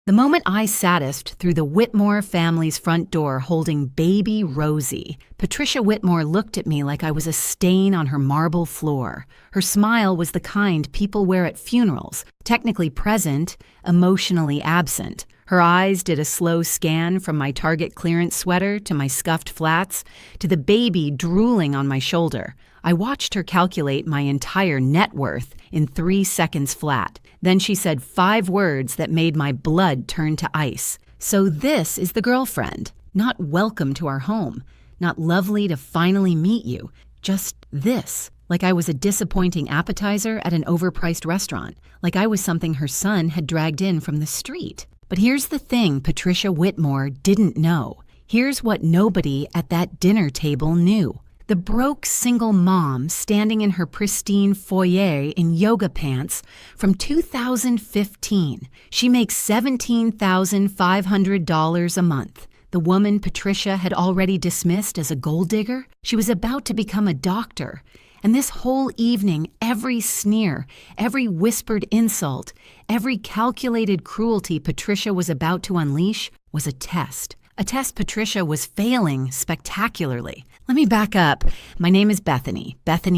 The moment I satisfied through the Whitmore family's front door holding baby Rosie, Patricia Whitmore looked at me like I was a stain on her marble floor. Her smile was the kind people wear at funerals, technically present, emotionally absent. Her eyes did a slow scan from my Target clearance sweater to my scuffed flats to the baby drooling on my shoulder. I watched her calculate my entire net worth in 3 seconds flat. Then she said 5 words that made my blood turn to ice. So this is the girlfriend. Not welcome to our home. Not lovely to finally meet you. Just this. Like I was a disappointing appetizer at an overpriced restaurant. Like I was something her son had dragged in from the street. But here's the thing Patricia Whitmore didn't know. Here's what nobody at that dinner table knew. The broke single mom standing in her pristine foyer in yoga pants from 2015. She makes $17,500 a month. The woman Patricia had already dismissed as a gold digger, she was about to become a doctor. And this whole evening, every sneer, every whispered insult, every calculated cruelty Patricia was about to unleash was a test. A test Patricia was failing spectacularly. Let me back up. My name is Bethany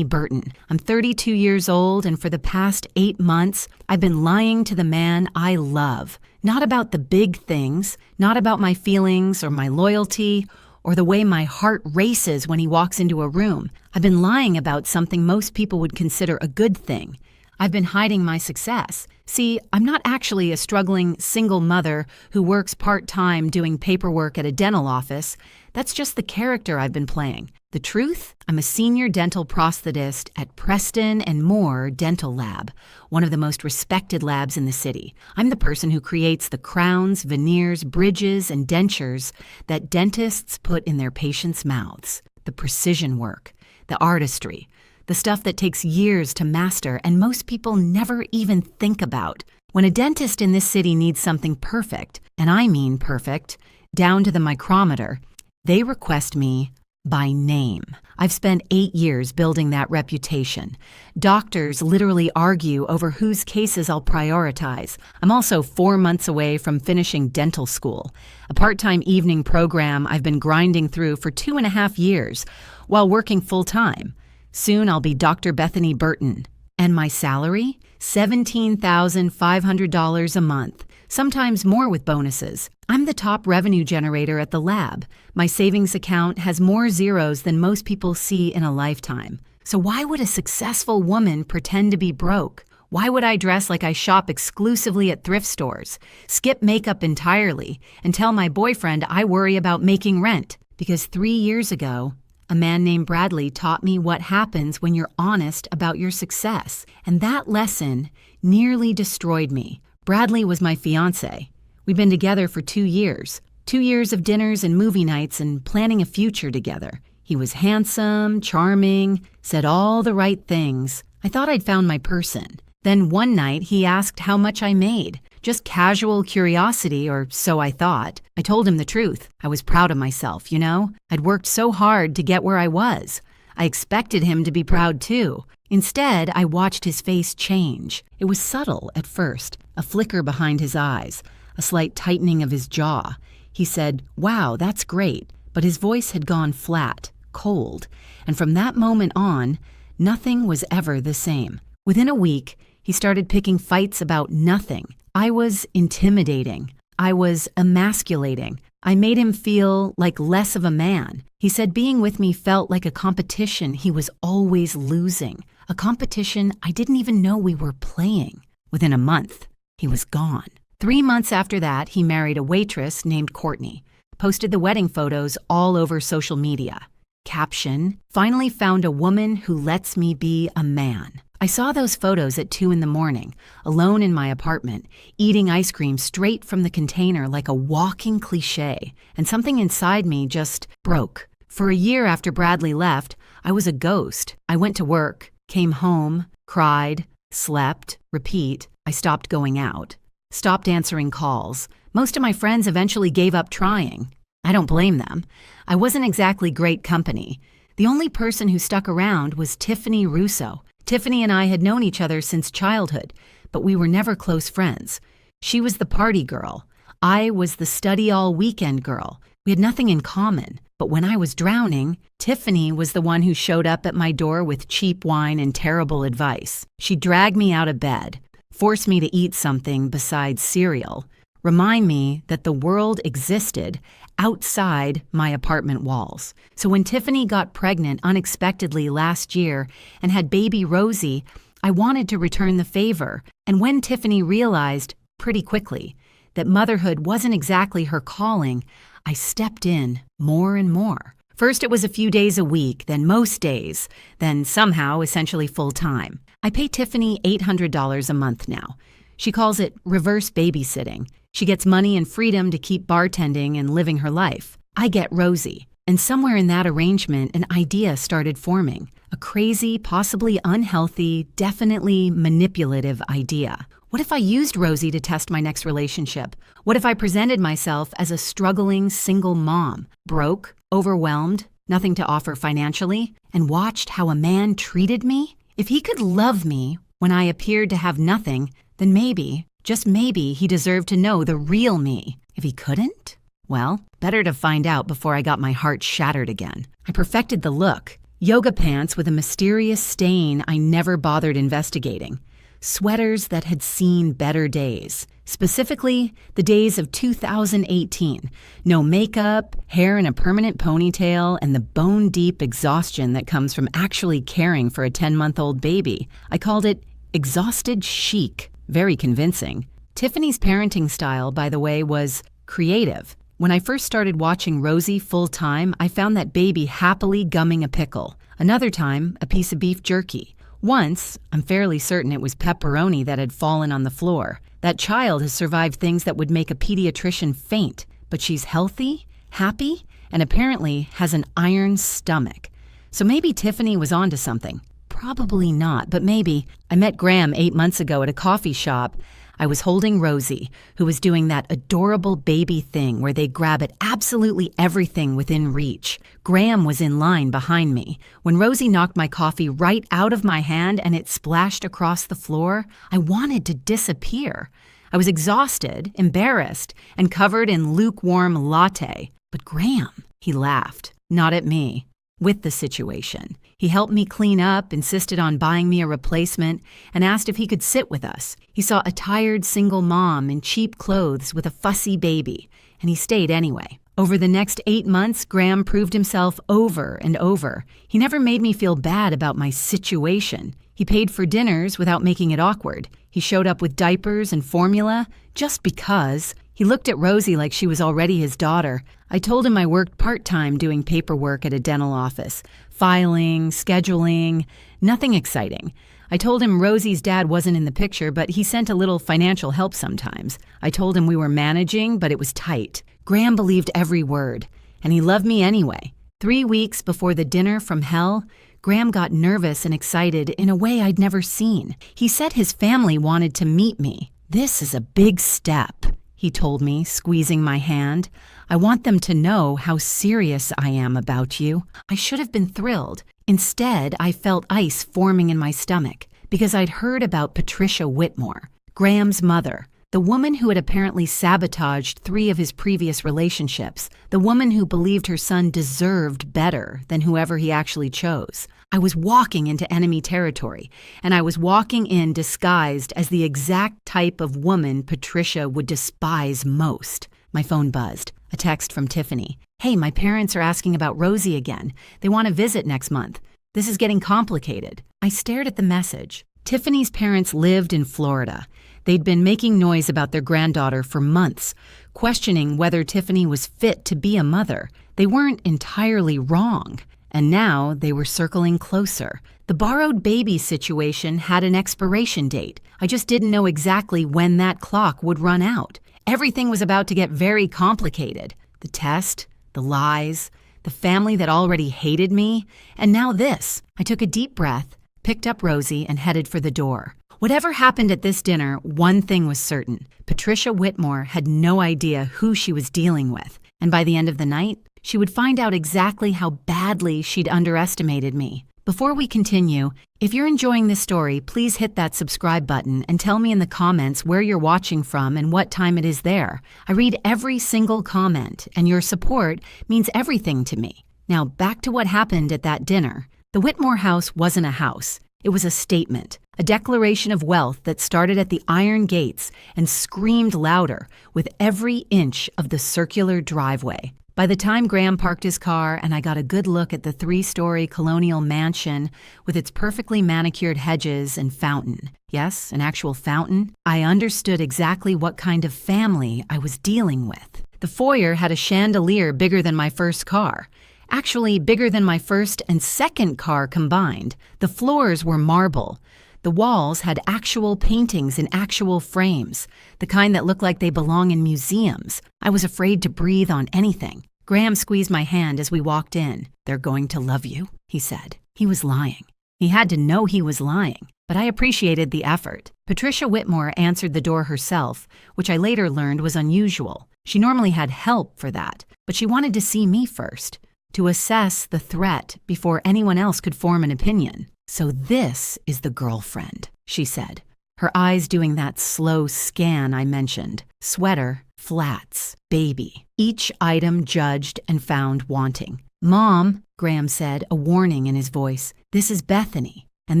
Burton. I'm 32 years old, and for the past 8 months, I've been lying to the man I love. Not about the big things, not about my feelings or my loyalty, or the way my heart races when he walks into a room. I've been lying about something most people would consider a good thing. I've been hiding my success. See, I'm not actually a struggling single mother who works part-time doing paperwork at a dental office. That's just the character I've been playing. The truth? I'm a senior dental prosthetist at Preston and Moore Dental Lab, one of the most respected labs in the city. I'm the person who creates the crowns, veneers, bridges, and dentures that dentists put in their patients' mouths. The precision work, the artistry, the stuff that takes years to master and most people never even think about. When a dentist in this city needs something perfect, and I mean perfect, down to the micrometer, they request me by name. I've spent 8 years building that reputation. Doctors literally argue over whose cases I'll prioritize. I'm also 4 months away from finishing dental school, a part-time evening program I've been grinding through for 2.5 years while working full-time. Soon I'll be Dr. Bethany Burton. And my salary? $17,500 a month, sometimes more with bonuses. I'm the top revenue generator at the lab. My savings account has more zeros than most people see in a lifetime. So why would a successful woman pretend to be broke? Why would I dress like I shop exclusively at thrift stores, skip makeup entirely, and tell my boyfriend I worry about making rent? Because 3 years ago, a man named Bradley taught me what happens when you're honest about your success, and that lesson nearly destroyed me. Bradley was my fiancé. We've been together for 2 years. 2 years of dinners and movie nights and planning a future together. He was handsome, charming, said all the right things. I thought I'd found my person. Then one night he asked how much I made. Just casual curiosity, or so I thought. I told him the truth. I was proud of myself, you know? I'd worked so hard to get where I was. I expected him to be proud too. Instead, I watched his face change. It was subtle at first, a flicker behind his eyes, a slight tightening of his jaw. He said, "Wow, that's great," but his voice had gone flat, cold, and from that moment on, nothing was ever the same. Within a week, he started picking fights about nothing. I was intimidating. I was emasculating. I made him feel like less of a man. He said being with me felt like a competition he was always losing, a competition I didn't even know we were playing. Within a month, he was gone. 3 months after that, he married a waitress named Courtney, posted the wedding photos all over social media. Caption, "Finally found a woman who lets me be a man." I saw those photos at 2 a.m, alone in my apartment, eating ice cream straight from the container like a walking cliche, and something inside me just broke. For a year after Bradley left, I was a ghost. I went to work, came home, cried, slept, repeat. I stopped going out, stopped answering calls. Most of my friends eventually gave up trying. I don't blame them. I wasn't exactly great company. The only person who stuck around was Tiffany Russo. Tiffany and I had known each other since childhood, but we were never close friends. She was the party girl. I was the study all weekend girl. We had nothing in common. But when I was drowning, Tiffany was the one who showed up at my door with cheap wine and terrible advice. She dragged me out of bed, forced me to eat something besides cereal, remind me that the world existed outside my apartment walls. So when Tiffany got pregnant unexpectedly last year and had baby Rosie, I wanted to return the favor. And when Tiffany realized, pretty quickly, that motherhood wasn't exactly her calling, I stepped in more and more. First, it was a few days a week, then most days, then somehow essentially full-time. I pay Tiffany $800 a month now. She calls it reverse babysitting. She gets money and freedom to keep bartending and living her life. I get Rosie. And somewhere in that arrangement, an idea started forming. A crazy, possibly unhealthy, definitely manipulative idea. What if I used Rosie to test my next relationship? What if I presented myself as a struggling single mom, broke, overwhelmed, nothing to offer financially, and watched how a man treated me? If he could love me when I appeared to have nothing, then maybe, just maybe, he deserved to know the real me. If he couldn't? Well, better to find out before I got my heart shattered again. I perfected the look. Yoga pants with a mysterious stain I never bothered investigating. Sweaters that had seen better days. Specifically, the days of 2018. No makeup, hair in a permanent ponytail, and the bone-deep exhaustion that comes from actually caring for a 10-month-old baby. I called it exhausted chic. Very convincing. Tiffany's parenting style, by the way, was creative. When I first started watching Rosie full-time, I found that baby happily gumming a pickle. Another time, a piece of beef jerky. Once, I'm fairly certain it was pepperoni that had fallen on the floor. That child has survived things that would make a pediatrician faint, but she's healthy, happy, and apparently has an iron stomach. So maybe Tiffany was onto something. Probably not, but maybe. I met Graham 8 months ago at a coffee shop. I was holding Rosie, who was doing that adorable baby thing where they grab at absolutely everything within reach. Graham was in line behind me. When Rosie knocked my coffee right out of my hand and it splashed across the floor, I wanted to disappear. I was exhausted, embarrassed, and covered in lukewarm latte. But Graham, he laughed, not at me, with the situation. He helped me clean up, insisted on buying me a replacement, and asked if he could sit with us. He saw a tired single mom in cheap clothes with a fussy baby, and he stayed anyway. Over the next 8 months, Graham proved himself over and over. He never made me feel bad about my situation. He paid for dinners without making it awkward. He showed up with diapers and formula just because. He looked at Rosie like she was already his daughter. I told him I worked part-time doing paperwork at a dental office. Filing, scheduling, nothing exciting. I told him Rosie's dad wasn't in the picture, but he sent a little financial help sometimes. I told him we were managing, but it was tight. Graham believed every word, and he loved me anyway. 3 weeks before the dinner from hell, Graham got nervous and excited in a way I'd never seen. He said his family wanted to meet me. "This is a big step," he told me, squeezing my hand. "I want them to know how serious I am about you." I should have been thrilled. Instead, I felt ice forming in my stomach because I'd heard about Patricia Whitmore, Graham's mother, the woman who had apparently sabotaged 3 of his previous relationships, the woman who believed her son deserved better than whoever he actually chose. I was walking into enemy territory, and I was walking in disguised as the exact type of woman Patricia would despise most. My phone buzzed. A text from Tiffany. "Hey, my parents are asking about Rosie again. They want to visit next month. This is getting complicated." I stared at the message. Tiffany's parents lived in Florida. They'd been making noise about their granddaughter for months, questioning whether Tiffany was fit to be a mother. They weren't entirely wrong. And now they were circling closer. The borrowed baby situation had an expiration date. I just didn't know exactly when that clock would run out. Everything was about to get very complicated. The test, the lies, the family that already hated me, and now this. I took a deep breath, picked up Rosie, and headed for the door. Whatever happened at this dinner, one thing was certain. Patricia Whitmore had no idea who she was dealing with, and by the end of the night, she would find out exactly how badly she'd underestimated me. Before we continue, if you're enjoying this story, please hit that subscribe button and tell me in the comments where you're watching from and what time it is there. I read every single comment, and your support means everything to me. Now, back to what happened at that dinner. The Whitmore house wasn't a house. It was a statement, a declaration of wealth that started at the iron gates and screamed louder with every inch of the circular driveway. By the time Graham parked his car and I got a good look at the 3-story colonial mansion with its perfectly manicured hedges and fountain, yes, an actual fountain, I understood exactly what kind of family I was dealing with. The foyer had a chandelier bigger than my first car. Actually, bigger than my first and second car combined. The floors were marble. The walls had actual paintings in actual frames, the kind that look like they belong in museums. I was afraid to breathe on anything. Graham squeezed my hand as we walked in. "They're going to love you," he said. He was lying. He had to know he was lying, but I appreciated the effort. Patricia Whitmore answered the door herself, which I later learned was unusual. She normally had help for that, but she wanted to see me first, to assess the threat before anyone else could form an opinion. "So this is the girlfriend," she said, her eyes doing that slow scan I mentioned. Sweater, flats, baby. Each item judged and found wanting. "Mom," Graham said, a warning in his voice, "this is Bethany, and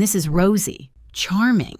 this is Rosie. Charming,"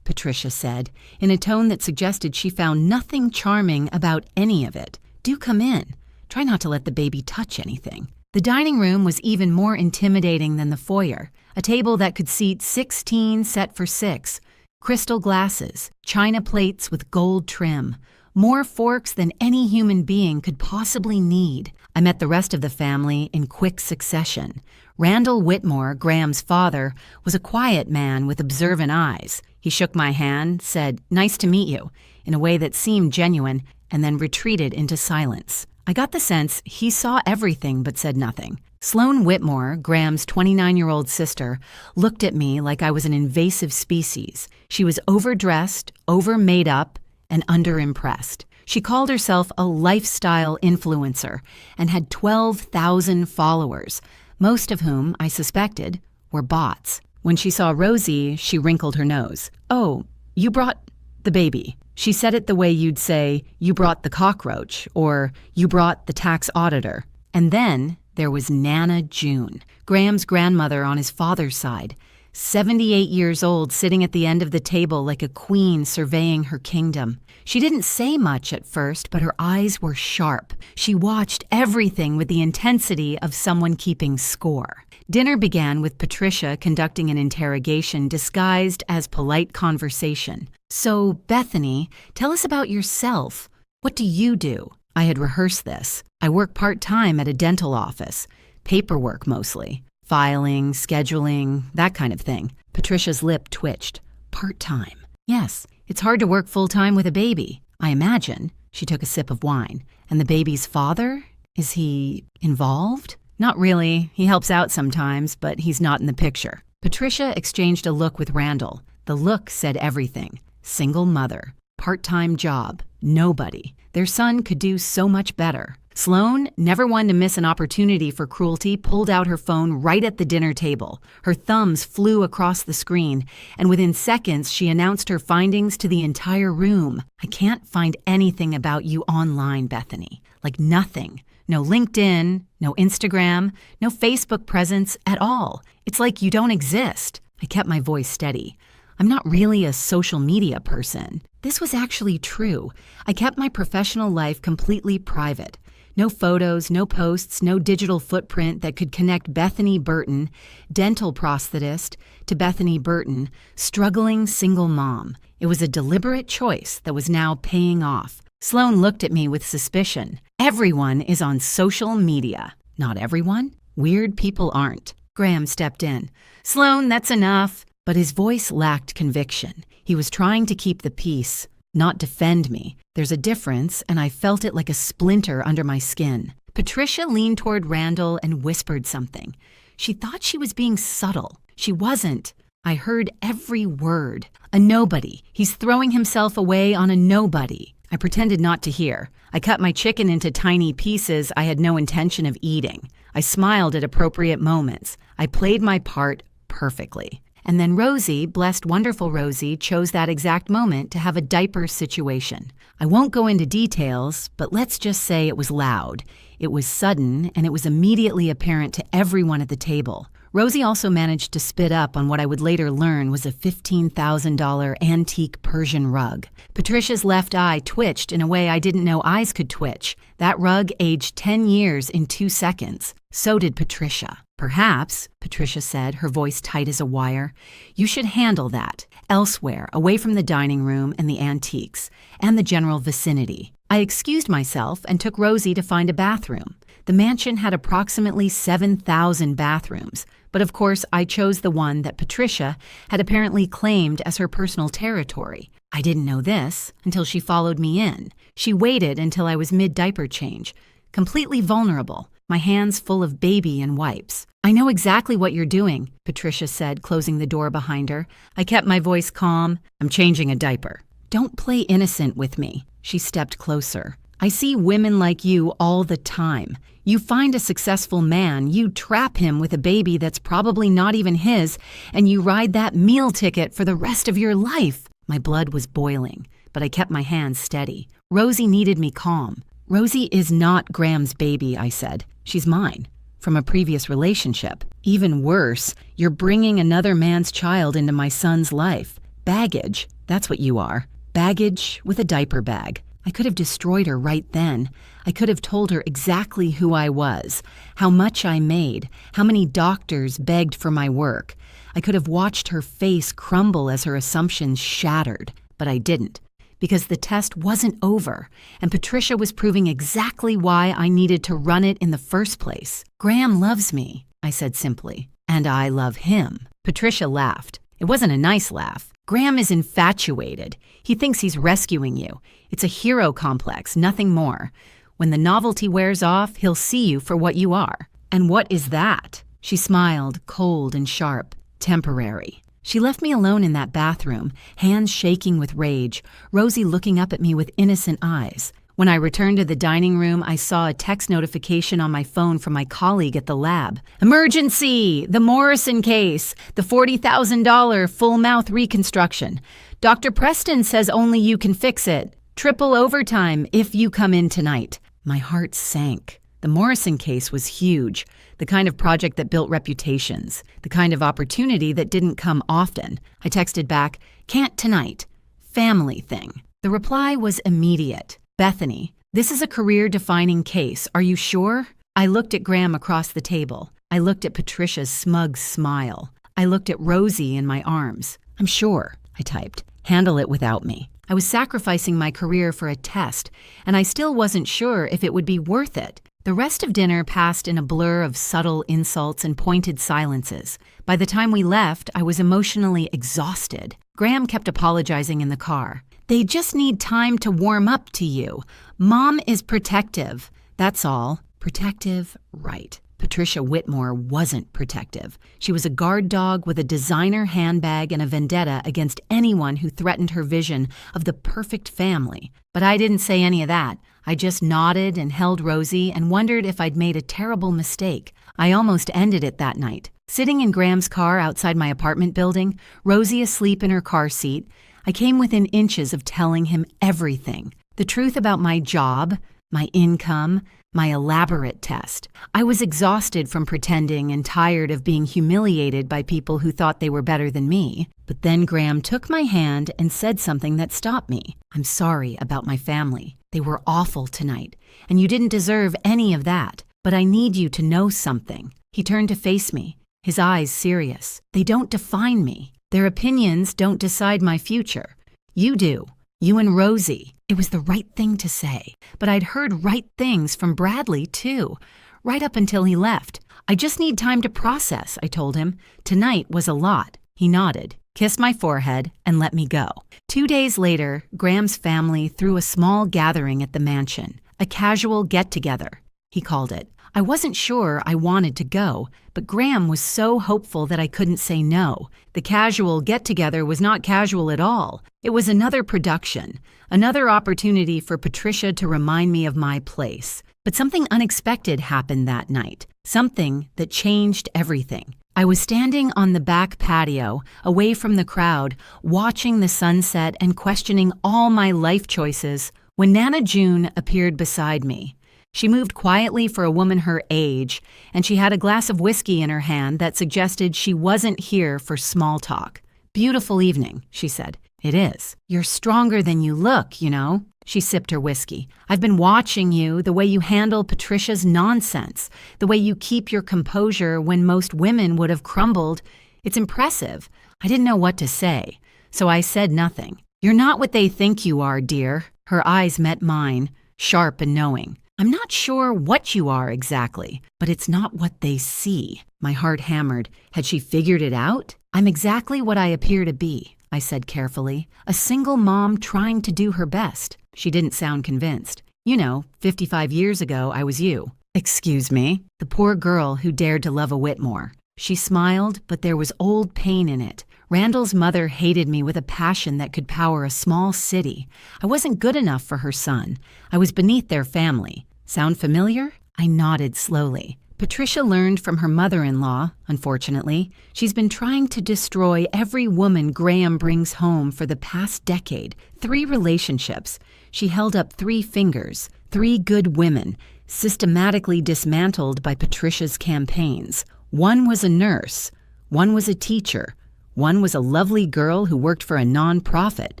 Patricia said, in a tone that suggested she found nothing charming about any of it. "Do come in. Try not to let the baby touch anything." The dining room was even more intimidating than the foyer, a table that could seat 16 set for 6, crystal glasses, china plates with gold trim, more forks than any human being could possibly need. I met the rest of the family in quick succession. Randall Whitmore, Graham's father, was a quiet man with observant eyes. He shook my hand, said, "Nice to meet you," in a way that seemed genuine, and then retreated into silence. I got the sense he saw everything but said nothing. Sloan Whitmore, Graham's 29-year-old sister, looked at me like I was an invasive species. She was overdressed, over-made up, and underimpressed. She called herself a lifestyle influencer and had 12,000 followers, most of whom, I suspected, were bots. When she saw Rosie, she wrinkled her nose. "Oh, you brought the baby." She said it the way you'd say, "You brought the cockroach," or "You brought the tax auditor." And then there was Nana June, Graham's grandmother on his father's side, 78 years old, sitting at the end of the table like a queen surveying her kingdom. She didn't say much at first, but her eyes were sharp. She watched everything with the intensity of someone keeping score. Dinner began with Patricia conducting an interrogation disguised as polite conversation. "So, Bethany, tell us about yourself. What do you do?" I had rehearsed this. I work part-time at a dental office. Paperwork mostly. Filing, scheduling, that kind of thing. Patricia's lip twitched. "Part-time." "Yes, it's hard to work full-time with a baby. I imagine." She took a sip of wine. "And the baby's father? Is he involved?" "Not really. He helps out sometimes, but he's not in the picture." Patricia exchanged a look with Randall. The look said everything. Single mother. Part-time job. Nobody. Their son could do so much better. Sloan, never one to miss an opportunity for cruelty, pulled out her phone right at the dinner table. Her thumbs flew across the screen, and within seconds she announced her findings to the entire room. "I can't find anything about you online, Bethany. Like nothing. No LinkedIn, no Instagram, no Facebook presence at all. It's like you don't exist." I kept my voice steady. "I'm not really a social media person." This was actually true. I kept my professional life completely private. No photos, no posts, no digital footprint that could connect Bethany Burton, dental prosthetist, to Bethany Burton, struggling single mom. It was a deliberate choice that was now paying off. Sloan looked at me with suspicion. "Everyone is on social media." "Not everyone. Weird people aren't." Graham stepped in. "Sloan, that's enough." But his voice lacked conviction. He was trying to keep the peace, not defend me. There's a difference, and I felt it like a splinter under my skin. Patricia leaned toward Randall and whispered something. She thought she was being subtle. She wasn't. I heard every word. "A nobody. He's throwing himself away on a nobody." I pretended not to hear. I cut my chicken into tiny pieces I had no intention of eating. I smiled at appropriate moments. I played my part perfectly. And then Rosie, blessed wonderful Rosie, chose that exact moment to have a diaper situation. I won't go into details, but let's just say it was loud. It was sudden, and it was immediately apparent to everyone at the table. Rosie also managed to spit up on what I would later learn was a $15,000 antique Persian rug. Patricia's left eye twitched in a way I didn't know eyes could twitch. That rug aged 10 years in 2 seconds. So did Patricia. Perhaps, Patricia said, her voice tight as a wire, you should handle that elsewhere, away from the dining room and the antiques, and the general vicinity. I excused myself and took Rosie to find a bathroom. The mansion had approximately 7,000 bathrooms, but of course I chose the one that Patricia had apparently claimed as her personal territory. I didn't know this until she followed me in. She waited until I was mid-diaper change, completely vulnerable, my hands full of baby and wipes. I know exactly what you're doing, Patricia said, closing the door behind her. I kept my voice calm. I'm changing a diaper. Don't play innocent with me. She stepped closer. I see women like you all the time. You find a successful man, you trap him with a baby that's probably not even his, and you ride that meal ticket for the rest of your life. My blood was boiling, but I kept my hands steady. Rosie needed me calm. Rosie is not Graham's baby, I said. She's mine, from a previous relationship. Even worse, you're bringing another man's child into my son's life. Baggage, that's what you are. Baggage with a diaper bag. I could have destroyed her right then. I could have told her exactly who I was, how much I made, how many doctors begged for my work. I could have watched her face crumble as her assumptions shattered, but I didn't, because the test wasn't over, and Patricia was proving exactly why I needed to run it in the first place. Graham loves me, I said simply, and I love him. Patricia laughed. It wasn't a nice laugh. Graham is infatuated. He thinks he's rescuing you. It's a hero complex, nothing more. When the novelty wears off, he'll see you for what you are. And what is that? She smiled, cold and sharp. Temporary. She left me alone in that bathroom, hands shaking with rage, Rosie looking up at me with innocent eyes. When I returned to the dining room, I saw a text notification on my phone from my colleague at the lab. Emergency! The Morrison case! The $40,000 full mouth reconstruction. Dr. Preston says only you can fix it. Triple overtime if you come in tonight. My heart sank. The Morrison case was huge, the kind of project that built reputations, the kind of opportunity that didn't come often. I texted back, can't tonight. Family thing. The reply was immediate. Bethany, this is a career-defining case. Are you sure? I looked at Graham across the table. I looked at Patricia's smug smile. I looked at Rosie in my arms. I'm sure, I typed. Handle it without me. I was sacrificing my career for a test, and I still wasn't sure if it would be worth it. The rest of dinner passed in a blur of subtle insults and pointed silences. By the time we left, I was emotionally exhausted. Graham kept apologizing in the car. They just need time to warm up to you. Mom is protective. That's all. Protective, right. Patricia Whitmore wasn't protective. She was a guard dog with a designer handbag and a vendetta against anyone who threatened her vision of the perfect family. But I didn't say any of that. I just nodded and held Rosie and wondered if I'd made a terrible mistake. I almost ended it that night. Sitting in Graham's car outside my apartment building, Rosie asleep in her car seat, I came within inches of telling him everything. The truth about my job, my income, my elaborate test. I was exhausted from pretending and tired of being humiliated by people who thought they were better than me. But then Graham took my hand and said something that stopped me. I'm sorry about my family. They were awful tonight, and you didn't deserve any of that. But I need you to know something. He turned to face me, his eyes serious. They don't define me. Their opinions don't decide my future. You do. You and Rosie. It was the right thing to say. But I'd heard right things from Bradley, too. Right up until he left. I just need time to process, I told him. Tonight was a lot. He nodded, kissed my forehead, and let me go. 2 days later, Graham's family threw a small gathering at the mansion. A casual get-together, he called it. I wasn't sure I wanted to go, but Graham was so hopeful that I couldn't say no. The casual get-together was not casual at all. It was another production, another opportunity for Patricia to remind me of my place. But something unexpected happened that night, something that changed everything. I was standing on the back patio, away from the crowd, watching the sunset and questioning all my life choices when Nana June appeared beside me. She moved quietly for a woman her age, and she had a glass of whiskey in her hand that suggested she wasn't here for small talk. "Beautiful evening," she said. "It is. You're stronger than you look, you know." She sipped her whiskey. "I've been watching you, the way you handle Patricia's nonsense, the way you keep your composure when most women would have crumbled. It's impressive." I didn't know what to say, so I said nothing. "You're not what they think you are, dear." Her eyes met mine, sharp and knowing. "I'm not sure what you are exactly, but it's not what they see." My heart hammered. Had she figured it out? "I'm exactly what I appear to be," I said carefully. "A single mom trying to do her best." She didn't sound convinced. "You know, 55 years ago, I was you." "Excuse me?" The poor girl who dared to love a Whitmore. She smiled, but there was old pain in it. Randall's mother hated me with a passion that could power a small city. I wasn't good enough for her son. I was beneath their family. Sound familiar? I nodded slowly. Patricia learned from her mother-in-law, unfortunately. She's been trying to destroy every woman Graham brings home for the past decade. 3 relationships. She held up 3 fingers, 3 good women, systematically dismantled by Patricia's campaigns. One was a nurse. One was a teacher. One was a lovely girl who worked for a non-profit.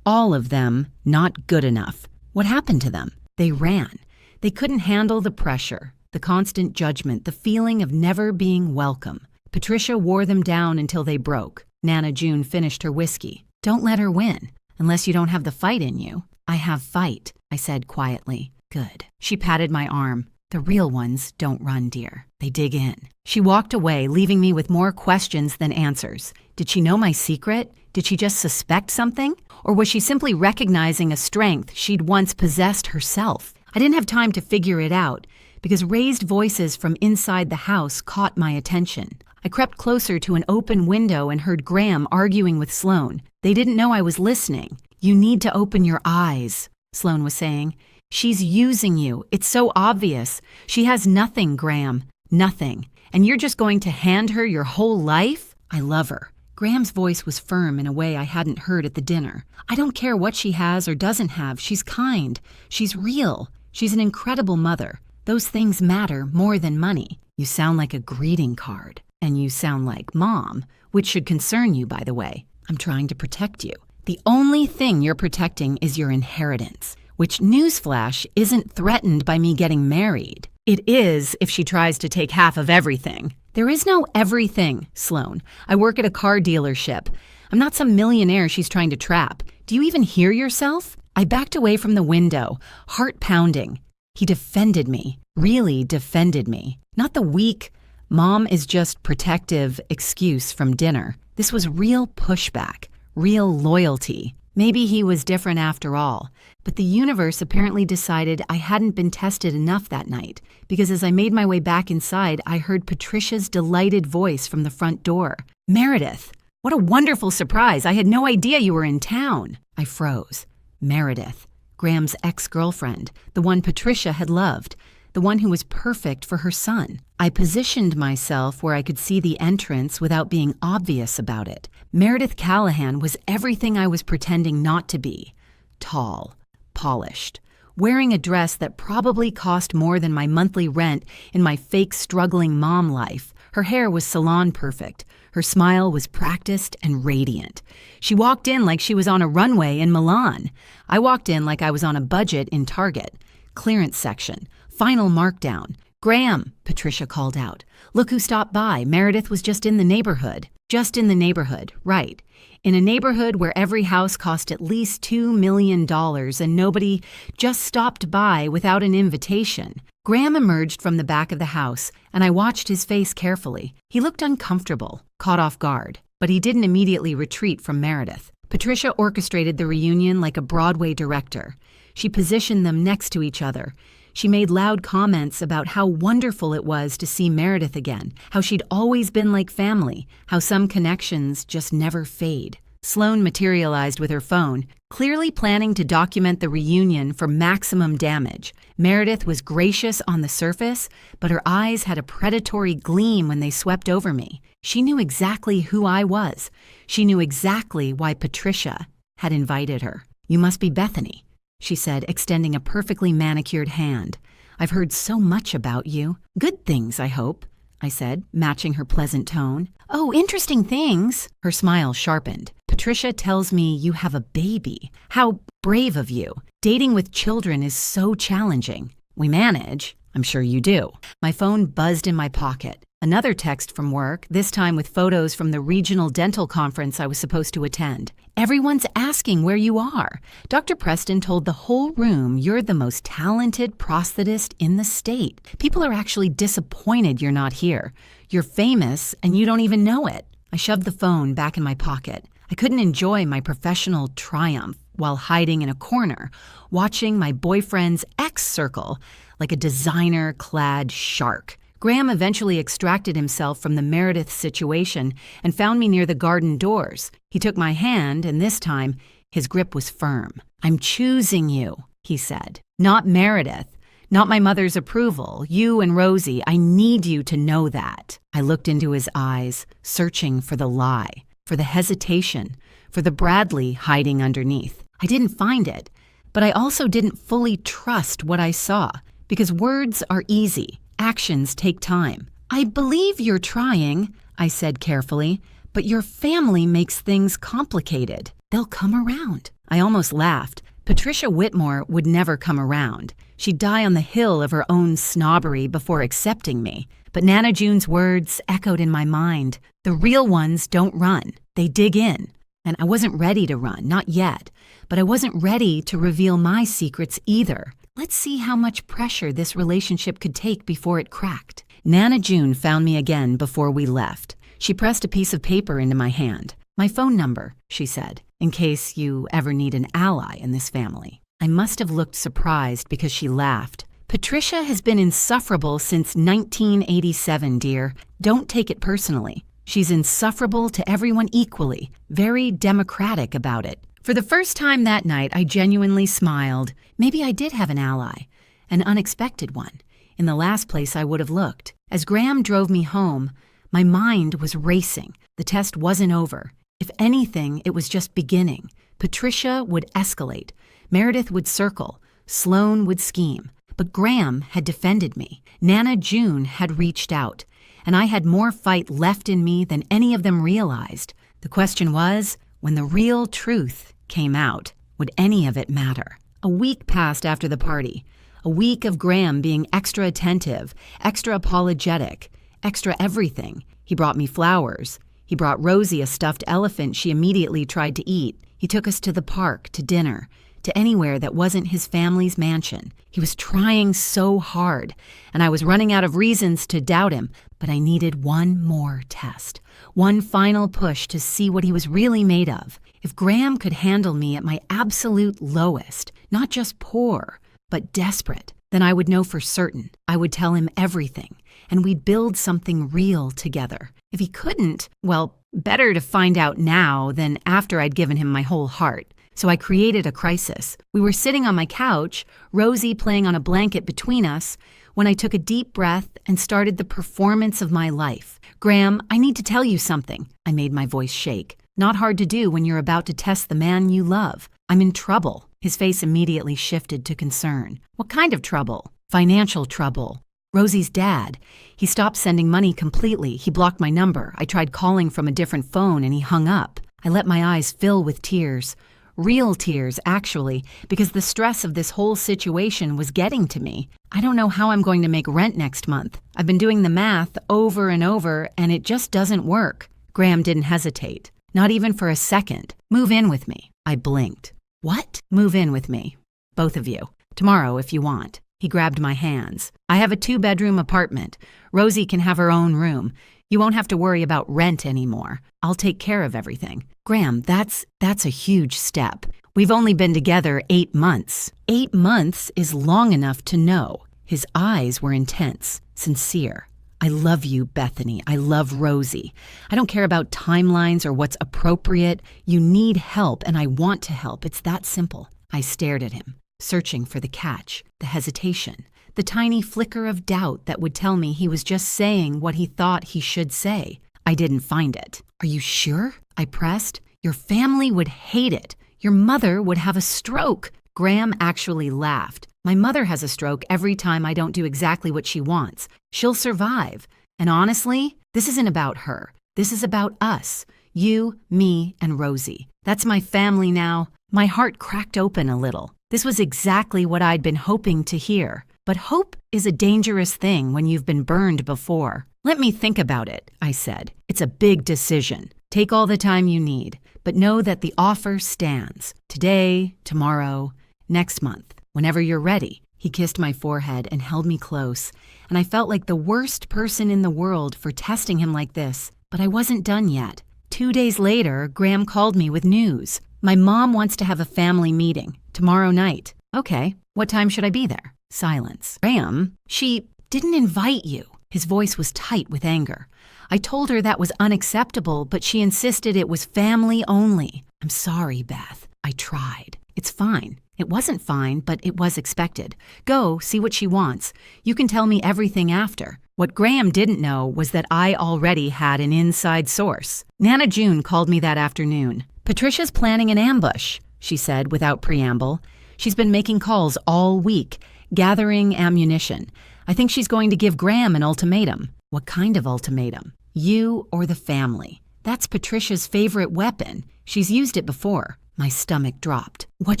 All of them not good enough. What happened to them? They ran. They couldn't handle the pressure, the constant judgment, the feeling of never being welcome. Patricia wore them down until they broke. Nana June finished her whiskey. "Don't let her win, unless you don't have the fight in you." "I have fight," I said quietly. "Good." She patted my arm. "The real ones don't run, dear. They dig in." She walked away, leaving me with more questions than answers. Did she know my secret? Did she just suspect something? Or was she simply recognizing a strength she'd once possessed herself? I didn't have time to figure it out, because raised voices from inside the house caught my attention. I crept closer to an open window and heard Graham arguing with Sloane. They didn't know I was listening. "You need to open your eyes," Sloane was saying. "She's using you. It's so obvious. She has nothing, Graham. Nothing. And you're just going to hand her your whole life? I love her." Graham's voice was firm in a way I hadn't heard at the dinner. "I don't care what she has or doesn't have. She's kind. She's real. She's an incredible mother. Those things matter more than money." "You sound like a greeting card. And you sound like Mom, which should concern you, by the way. I'm trying to protect you. The only thing you're protecting is your inheritance, which, newsflash, isn't threatened by me getting married. It is if she tries to take half of everything." "There is no everything, Sloane. I work at a car dealership. I'm not some millionaire she's trying to trap. Do you even hear yourself?" I backed away from the window, heart pounding. He defended me, really defended me. Not the weak, "Mom is just protective" excuse from dinner. This was real pushback, real loyalty. Maybe he was different after all, but the universe apparently decided I hadn't been tested enough that night, because as I made my way back inside, I heard Patricia's delighted voice from the front door. "Meredith, what a wonderful surprise. I had no idea you were in town." I froze. Meredith, Graham's ex-girlfriend, the one Patricia had loved, the one who was perfect for her son. I positioned myself where I could see the entrance without being obvious about it. Meredith Callahan was everything I was pretending not to be. Tall, polished, wearing a dress that probably cost more than my monthly rent in my fake struggling mom life. Her hair was salon perfect. Her smile was practiced and radiant. She walked in like she was on a runway in Milan. I walked in like I was on a budget in Target. Clearance section. Final markdown. "Graham," Patricia called out. "Look who stopped by. Meredith was just in the neighborhood." Just in the neighborhood, right. In a neighborhood where every house cost at least $2 million and nobody just stopped by without an invitation. Graham emerged from the back of the house, and I watched his face carefully. He looked uncomfortable, caught off guard, but he didn't immediately retreat from Meredith. Patricia orchestrated the reunion like a Broadway director. She positioned them next to each other. She made loud comments about how wonderful it was to see Meredith again, how she'd always been like family, how some connections just never fade. Sloane materialized with her phone, clearly planning to document the reunion for maximum damage. Meredith was gracious on the surface, but her eyes had a predatory gleam when they swept over me. She knew exactly who I was. She knew exactly why Patricia had invited her. "You must be Bethany," she said, extending a perfectly manicured hand. "I've heard so much about you. Good things, I hope," I said, matching her pleasant tone. "Oh, interesting things." Her smile sharpened. "Patricia tells me you have a baby. How brave of you. Dating with children is so challenging." "We manage. I'm sure you do." My phone buzzed in my pocket. Another text from work, this time with photos from the regional dental conference I was supposed to attend. "Everyone's asking where you are. Dr. Preston told the whole room you're the most talented prosthetist in the state. People are actually disappointed you're not here. You're famous and you don't even know it." I shoved the phone back in my pocket. I couldn't enjoy my professional triumph while hiding in a corner, watching my boyfriend's ex circle like a designer-clad shark. Graham eventually extracted himself from the Meredith situation and found me near the garden doors. He took my hand, and this time, his grip was firm. "I'm choosing you," he said. "Not Meredith. Not my mother's approval. You and Rosie, I need you to know that." I looked into his eyes, searching for the lie, for the hesitation, for the Bradley hiding underneath. I didn't find it, but I also didn't fully trust what I saw, because words are easy. Actions take time. "I believe you're trying," I said carefully, "but your family makes things complicated. They'll come around." I almost laughed. Patricia Whitmore would never come around. She'd die on the hill of her own snobbery before accepting me. But Nana June's words echoed in my mind. The real ones don't run. They dig in. And I wasn't ready to run, not yet. But I wasn't ready to reveal my secrets either. Let's see how much pressure this relationship could take before it cracked. Nana June found me again before we left. She pressed a piece of paper into my hand. "My phone number," she said, "in case you ever need an ally in this family." I must have looked surprised because she laughed. "Patricia has been insufferable since 1987, dear. Don't take it personally. She's insufferable to everyone equally, very democratic about it." For the first time that night, I genuinely smiled. Maybe I did have an ally, an unexpected one, in the last place I would have looked. As Graham drove me home, my mind was racing. The test wasn't over. If anything, it was just beginning. Patricia would escalate. Meredith would circle. Sloane would scheme. But Graham had defended me. Nana June had reached out. And I had more fight left in me than any of them realized. The question was, when the real truth came out, would any of it matter? A week passed after the party. A week of Graham being extra attentive, extra apologetic, extra everything. He brought me flowers. He brought Rosie a stuffed elephant she immediately tried to eat. He took us to the park, to dinner, to anywhere that wasn't his family's mansion. He was trying so hard, and I was running out of reasons to doubt him, but I needed one more test, one final push to see what he was really made of. If Graham could handle me at my absolute lowest, not just poor, but desperate, then I would know for certain. I would tell him everything, and we'd build something real together. If he couldn't, well, better to find out now than after I'd given him my whole heart. So I created a crisis. We were sitting on my couch, Rosie playing on a blanket between us, when I took a deep breath and started the performance of my life. "Graham, I need to tell you something." I made my voice shake. Not hard to do when you're about to test the man you love. "I'm in trouble." His face immediately shifted to concern. "What kind of trouble?" "Financial trouble. Rosie's dad. He stopped sending money completely. He blocked my number. I tried calling from a different phone and he hung up." I let my eyes fill with tears. Real tears, actually, because the stress of this whole situation was getting to me. I don't know how I'm going to make rent next month. I've been doing the math over and over, and it just doesn't work. Graham didn't hesitate. Not even for a second. "Move in with me." I blinked. "What?" "Move in with me. Both of you. Tomorrow, if you want." He grabbed my hands. "I have a 2-bedroom apartment. Rosie can have her own room. You won't have to worry about rent anymore. I'll take care of everything." "Graham, that's a huge step. We've only been together 8 months. 8 months is long enough to know." His eyes were intense, sincere. I love you, Bethany. I love Rosie. I don't care about timelines or what's appropriate. You need help, and I want to help. It's that simple. I stared at him, searching for the catch, the hesitation, the tiny flicker of doubt that would tell me he was just saying what he thought he should say. I didn't find it. Are you sure? I pressed. Your family would hate it. Your mother would have a stroke. Graham actually laughed. My mother has a stroke every time I don't do exactly what she wants. She'll survive. And honestly, this isn't about her. This is about us. You, me, and Rosie. That's my family now. My heart cracked open a little. This was exactly what I'd been hoping to hear. But hope is a dangerous thing when you've been burned before. Let me think about it, I said. It's a big decision. Take all the time you need, but know that the offer stands. Today, tomorrow, next month, whenever you're ready. He kissed my forehead and held me close, and I felt like the worst person in the world for testing him like this. But I wasn't done yet. 2 days later, Graham called me with news. My mom wants to have a family meeting tomorrow night. Okay, what time should I be there? Silence. Graham, she didn't invite you. His voice was tight with anger. I told her that was unacceptable, but she insisted it was family only. I'm sorry, Beth. I tried. It's fine. It wasn't fine, but it was expected. Go, see what she wants. You can tell me everything after. What Graham didn't know was that I already had an inside source. Nana June called me that afternoon. Patricia's planning an ambush, she said without preamble. She's been making calls all week, gathering ammunition. I think she's going to give Graham an ultimatum. What kind of ultimatum? You or the family. That's Patricia's favorite weapon. She's used it before. My stomach dropped. What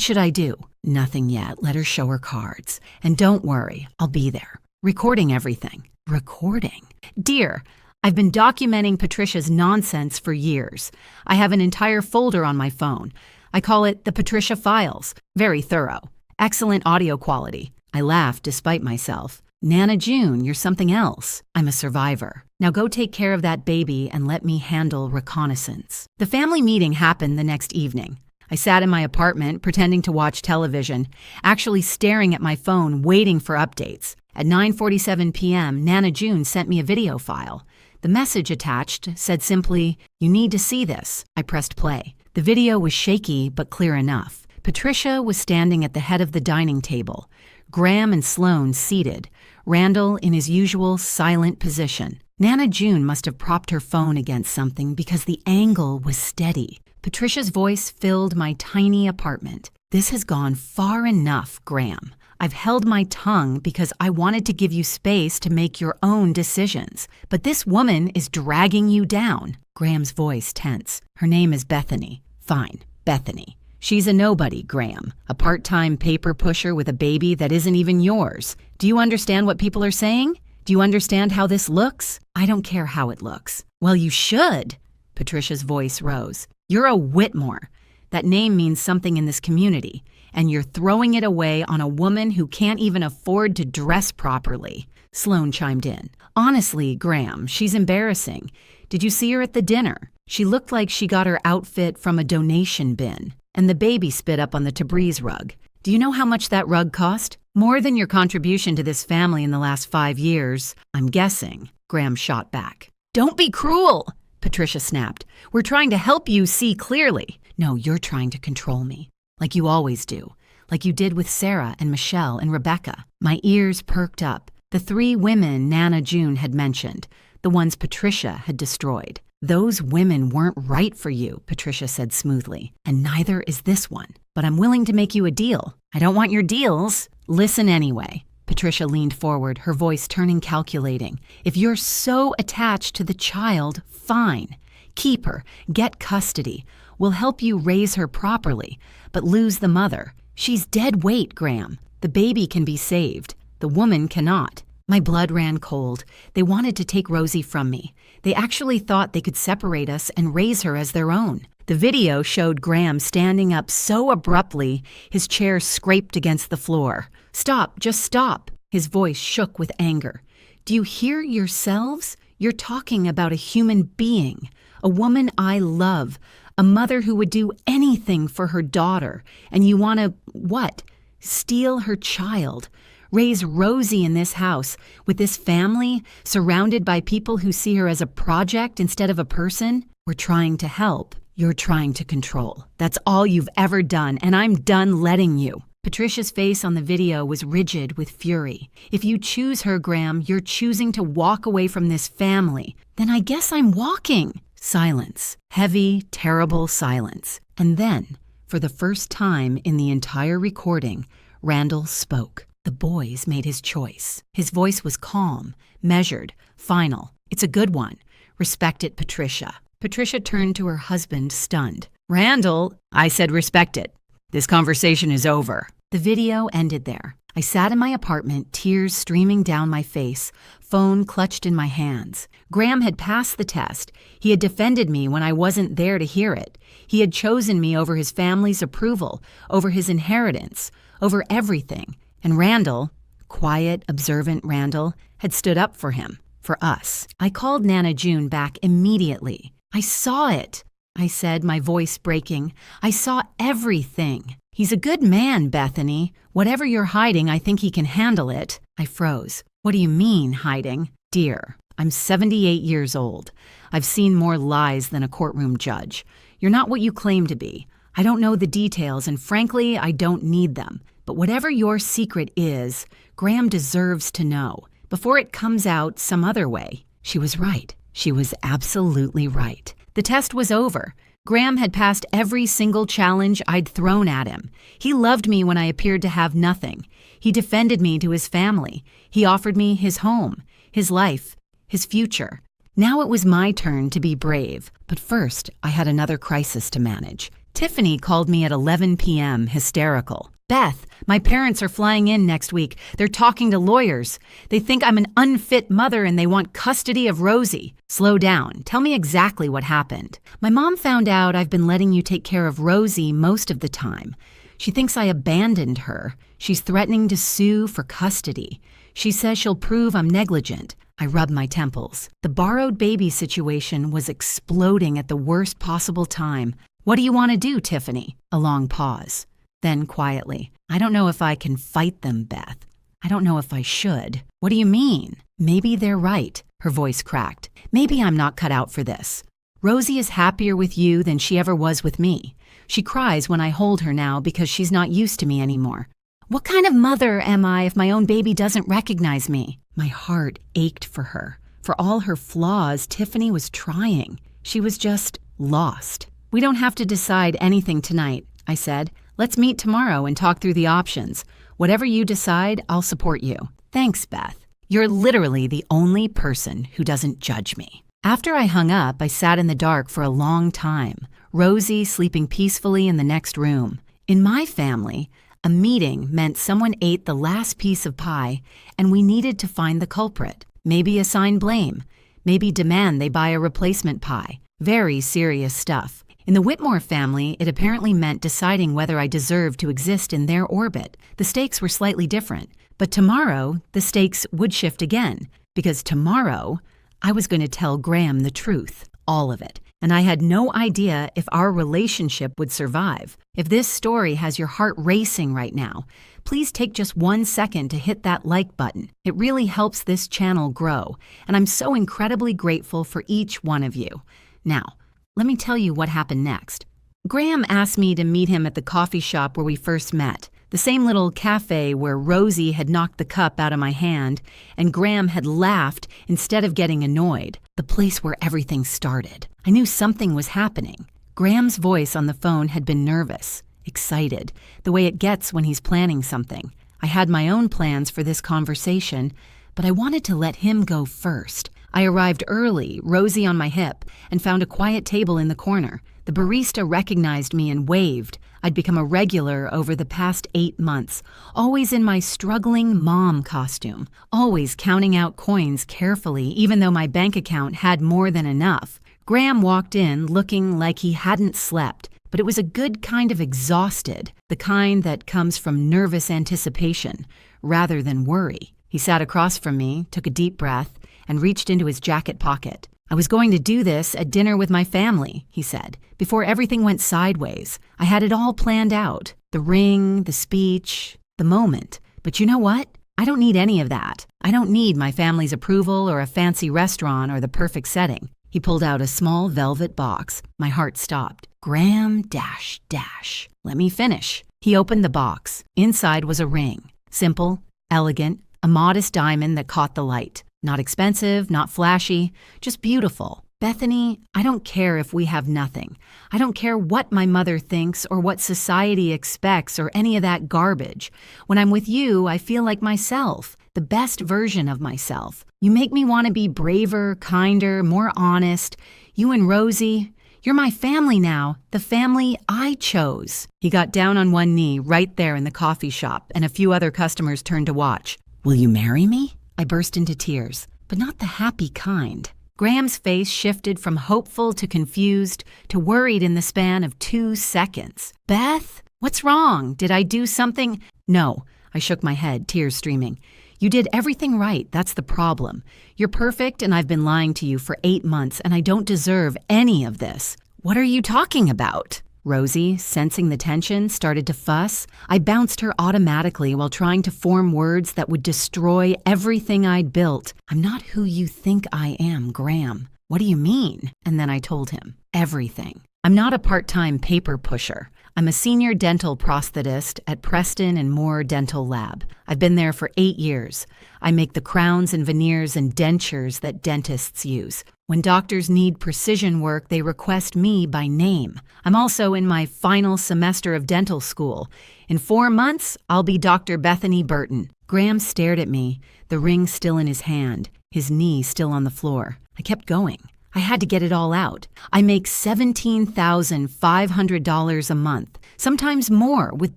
should I do? Nothing yet. Let her show her cards. And don't worry, I'll be there. Recording everything. Recording? Dear, I've been documenting Patricia's nonsense for years. I have an entire folder on my phone. I call it the Patricia Files. Very thorough. Excellent audio quality. I laughed despite myself. Nana June, you're something else. I'm a survivor. Now go take care of that baby and let me handle reconnaissance. The family meeting happened the next evening. I sat in my apartment pretending to watch television, actually staring at my phone waiting for updates. At 9:47 p.m., Nana June sent me a video file. The message attached said simply, "You need to see this." I pressed play. The video was shaky but clear enough. Patricia was standing at the head of the dining table, Graham and Sloane seated, Randall in his usual silent position. Nana June must have propped her phone against something because the angle was steady. Patricia's voice filled my tiny apartment. This has gone far enough, Graham. I've held my tongue because I wanted to give you space to make your own decisions. But this woman is dragging you down. Graham's voice tense. Her name is Bethany. Fine, Bethany. She's a nobody, Graham. A part-time paper pusher with a baby that isn't even yours. Do you understand what people are saying? Do you understand how this looks? I don't care how it looks. Well, you should. Patricia's voice rose. You're a Whitmore. That name means something in this community, and you're throwing it away on a woman who can't even afford to dress properly. Sloane chimed in. Honestly, Graham, she's embarrassing. Did you see her at the dinner? She looked like she got her outfit from a donation bin. And the baby spit up on the Tabriz rug. Do you know how much that rug cost? More than your contribution to this family in the last 5 years, I'm guessing. Graham shot back. Don't be cruel, Patricia snapped. We're trying to help you see clearly. No, you're trying to control me. Like you always do. Like you did with Sarah and Michelle and Rebecca. My ears perked up. The 3 women Nana June had mentioned. The ones Patricia had destroyed. Those women weren't right for you, Patricia said smoothly, and neither is this one. But I'm willing to make you a deal. I don't want your deals. Listen anyway. Patricia leaned forward, her voice turning calculating. If you're so attached to the child, fine. Keep her. Get custody. We'll help you raise her properly, but lose the mother. She's dead weight, Graham. The baby can be saved. The woman cannot. My blood ran cold. They wanted to take Rosie from me. They actually thought they could separate us and raise her as their own. The video showed Graham standing up so abruptly, his chair scraped against the floor. Stop, just stop. His voice shook with anger. Do you hear yourselves? You're talking about a human being, a woman I love, a mother who would do anything for her daughter, and you want to, what? Steal her child. Raise Rosie in this house, with this family, surrounded by people who see her as a project instead of a person? We're trying to help. You're trying to control. That's all you've ever done, and I'm done letting you. Patricia's face on the video was rigid with fury. If you choose her, Graham, you're choosing to walk away from this family. Then I guess I'm walking. Silence. Heavy, terrible silence. And then, for the first time in the entire recording, Randall spoke. The boys made his choice. His voice was calm, measured, final. It's a good one. Respect it, Patricia. Patricia turned to her husband, stunned. Randall, I said respect it. This conversation is over. The video ended there. I sat in my apartment, tears streaming down my face, phone clutched in my hands. Graham had passed the test. He had defended me when I wasn't there to hear it. He had chosen me over his family's approval, over his inheritance, over everything. And Randall, quiet, observant Randall, had stood up for him, for us. I called Nana June back immediately. I saw it, I said, my voice breaking. I saw everything. He's a good man, Bethany. Whatever you're hiding, I think he can handle it. I froze. What do you mean, hiding? Dear, I'm 78 years old. I've seen more lies than a courtroom judge. You're not what you claim to be. I don't know the details, and frankly, I don't need them. But whatever your secret is, Graham deserves to know, before it comes out some other way. She was right. She was absolutely right. The test was over. Graham had passed every single challenge I'd thrown at him. He loved me when I appeared to have nothing. He defended me to his family. He offered me his home, his life, his future. Now it was my turn to be brave. But first, I had another crisis to manage. Tiffany called me at 11 p.m., hysterical. Beth, my parents are flying in next week. They're talking to lawyers. They think I'm an unfit mother and they want custody of Rosie. Slow down. Tell me exactly what happened. My mom found out I've been letting you take care of Rosie most of the time. She thinks I abandoned her. She's threatening to sue for custody. She says she'll prove I'm negligent. I rubbed my temples. The borrowed baby situation was exploding at the worst possible time. What do you want to do, Tiffany? A long pause. Then quietly, I don't know if I can fight them, Beth. I don't know if I should. What do you mean? Maybe they're right. Her voice cracked. Maybe I'm not cut out for this. Rosie is happier with you than she ever was with me. She cries when I hold her now because she's not used to me anymore. What kind of mother am I if my own baby doesn't recognize me? My heart ached for her. For all her flaws, Tiffany was trying. She was just lost. We don't have to decide anything tonight, I said. Let's meet tomorrow and talk through the options. Whatever you decide, I'll support you. Thanks, Beth. You're literally the only person who doesn't judge me. After I hung up, I sat in the dark for a long time, Rosie sleeping peacefully in the next room. In my family, a meeting meant someone ate the last piece of pie, and we needed to find the culprit. Maybe assign blame. Maybe demand they buy a replacement pie. Very serious stuff. In the Whitmore family, it apparently meant deciding whether I deserved to exist in their orbit. The stakes were slightly different. But tomorrow, the stakes would shift again. Because tomorrow, I was going to tell Graham the truth. All of it. And I had no idea if our relationship would survive. If this story has your heart racing right now, please take just 1 second to hit that like button. It really helps this channel grow. And I'm so incredibly grateful for each one of you. Now, let me tell you what happened next. Graham asked me to meet him at the coffee shop where we first met, the same little cafe where Rosie had knocked the cup out of my hand and Graham had laughed instead of getting annoyed, the place where everything started. I knew something was happening. Graham's voice on the phone had been nervous, excited, the way it gets when he's planning something. I had my own plans for this conversation, but I wanted to let him go first. I arrived early, Rosie on my hip, and found a quiet table in the corner. The barista recognized me and waved. I'd become a regular over the past 8 months, always in my struggling mom costume, always counting out coins carefully even though my bank account had more than enough. Graham walked in looking like he hadn't slept, but it was a good kind of exhausted, the kind that comes from nervous anticipation rather than worry. He sat across from me, took a deep breath, and reached into his jacket pocket. I was going to do this at dinner with my family, he said, before everything went sideways. I had it all planned out. The ring, the speech, the moment. But you know what? I don't need any of that. I don't need my family's approval or a fancy restaurant or the perfect setting. He pulled out a small velvet box. My heart stopped. Graham dash dash. Let me finish. He opened the box. Inside was a ring. Simple, elegant, a modest diamond that caught the light. Not expensive, not flashy, just beautiful. Bethany, I don't care if we have nothing. I don't care what my mother thinks or what society expects or any of that garbage. When I'm with you, I feel like myself, the best version of myself. You make me want to be braver, kinder, more honest. You and Rosie, you're my family now, the family I chose. He got down on one knee right there in the coffee shop, and a few other customers turned to watch. Will you marry me? I burst into tears, but not the happy kind. Graham's face shifted from hopeful to confused to worried in the span of 2 seconds. Beth, what's wrong? Did I do something? No, I shook my head, tears streaming. You did everything right, that's the problem. You're perfect and I've been lying to you for 8 months and I don't deserve any of this. What are you talking about? Rosie, sensing the tension, started to fuss. I bounced her automatically while trying to form words that would destroy everything I'd built. I'm not who you think I am, Graham. What do you mean? And then I told him everything. I'm not a part-time paper pusher. I'm a senior dental prosthetist at Preston and Moore Dental Lab. I've been there for 8 years. I make the crowns and veneers and dentures that dentists use. When doctors need precision work, they request me by name. I'm also in my final semester of dental school. In 4 months, I'll be Dr. Bethany Burton. Graham stared at me, the ring still in his hand, his knee still on the floor. I kept going. I had to get it all out. I make $17,500 a month, sometimes more with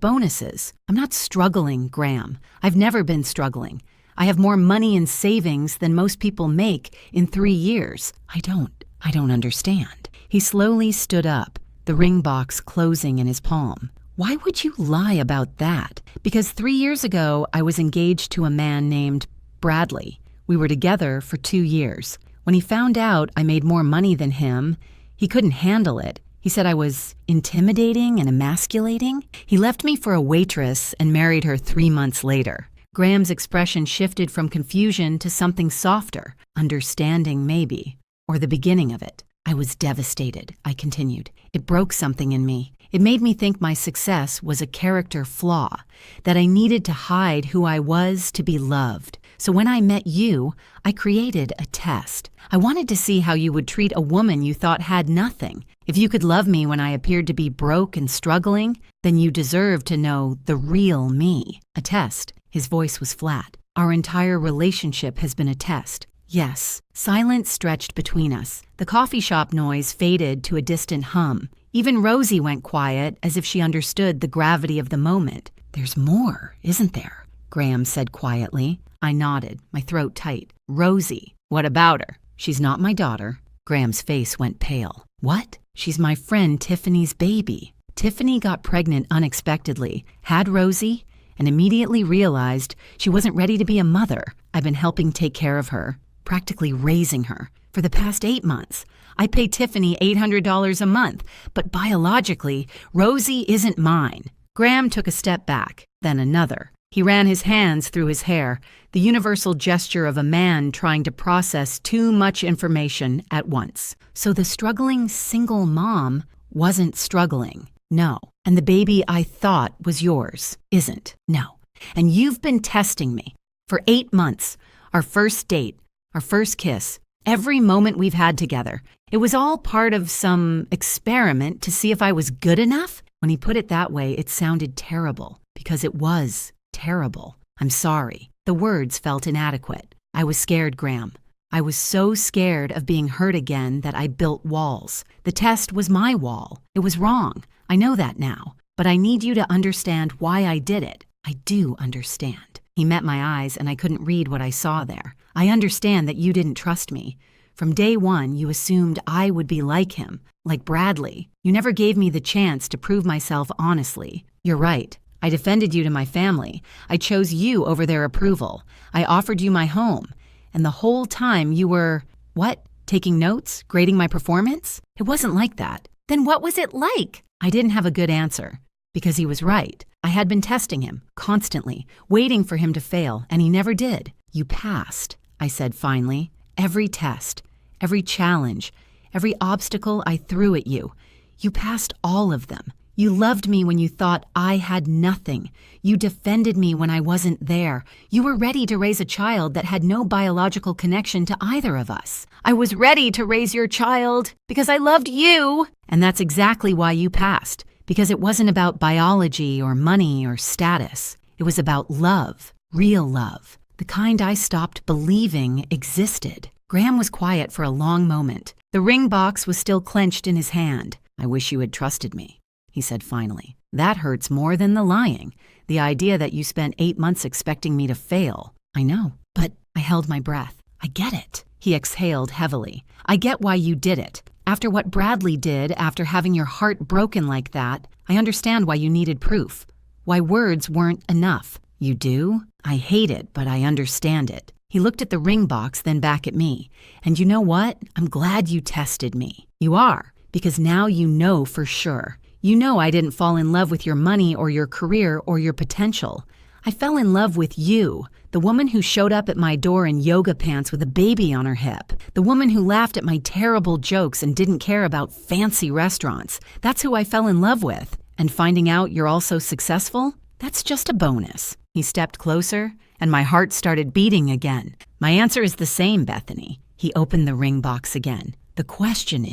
bonuses. I'm not struggling, Graham. I've never been struggling. I have more money in savings than most people make in 3 years. I don't understand. He slowly stood up, the ring box closing in his palm. Why would you lie about that? Because 3 years ago, I was engaged to a man named Bradley. We were together for 2 years. When he found out I made more money than him, he couldn't handle it. He said I was intimidating and emasculating. He left me for a waitress and married her 3 months later. Graham's expression shifted from confusion to something softer, understanding maybe, or the beginning of it. I was devastated, I continued. It broke something in me. It made me think my success was a character flaw, that I needed to hide who I was to be loved. So when I met you, I created a test. I wanted to see how you would treat a woman you thought had nothing. If you could love me when I appeared to be broke and struggling, then you deserve to know the real me. A test. His voice was flat. Our entire relationship has been a test. Yes. Silence stretched between us. The coffee shop noise faded to a distant hum. Even Rosie went quiet, as if she understood the gravity of the moment. There's more, isn't there? Graham said quietly. I nodded, my throat tight. Rosie. What about her? She's not my daughter. Graham's face went pale. What? She's my friend Tiffany's baby. Tiffany got pregnant unexpectedly, had Rosie, and immediately realized she wasn't ready to be a mother. I've been helping take care of her, practically raising her, for the past 8 months. I pay Tiffany $800 a month, but biologically, Rosie isn't mine. Graham took a step back, then another. He ran his hands through his hair, the universal gesture of a man trying to process too much information at once. So the struggling single mom wasn't struggling. No. And the baby I thought was yours isn't. No. And you've been testing me for 8 months. Our first date, our first kiss, every moment we've had together. It was all part of some experiment to see if I was good enough. When he put it that way, it sounded terrible because it was terrible. I'm sorry. The words felt inadequate. I was scared, Graham. I was so scared of being hurt again that I built walls. The test was my wall. It was wrong. I know that now. But I need you to understand why I did it. I do understand. He met my eyes and I couldn't read what I saw there. I understand that you didn't trust me. From day one, you assumed I would be like him, like Bradley. You never gave me the chance to prove myself honestly. You're right. I defended you to my family. I chose you over their approval. I offered you my home. And the whole time you were, what? Taking notes? Grading my performance? It wasn't like that. Then what was it like? I didn't have a good answer. Because he was right. I had been testing him, constantly, waiting for him to fail, and he never did. You passed, I said finally. Every test, every challenge, every obstacle I threw at you. You passed all of them. You loved me when you thought I had nothing. You defended me when I wasn't there. You were ready to raise a child that had no biological connection to either of us. I was ready to raise your child because I loved you. And that's exactly why you passed. Because it wasn't about biology or money or status. It was about love, real love, the kind I stopped believing existed. Graham was quiet for a long moment. The ring box was still clenched in his hand. I wish you had trusted me, he said finally. That hurts more than the lying. The idea that you spent 8 months expecting me to fail. I know, but I held my breath. I get it. He exhaled heavily. I get why you did it. After what Bradley did, after having your heart broken like that, I understand why you needed proof. Why words weren't enough. You do? I hate it, but I understand it. He looked at the ring box, then back at me. And you know what? I'm glad you tested me. You are, because now you know for sure. You know I didn't fall in love with your money or your career or your potential. I fell in love with you, the woman who showed up at my door in yoga pants with a baby on her hip, the woman who laughed at my terrible jokes and didn't care about fancy restaurants. That's who I fell in love with. And finding out you're also successful? That's just a bonus. He stepped closer, and my heart started beating again. My answer is the same, Bethany. He opened the ring box again. The question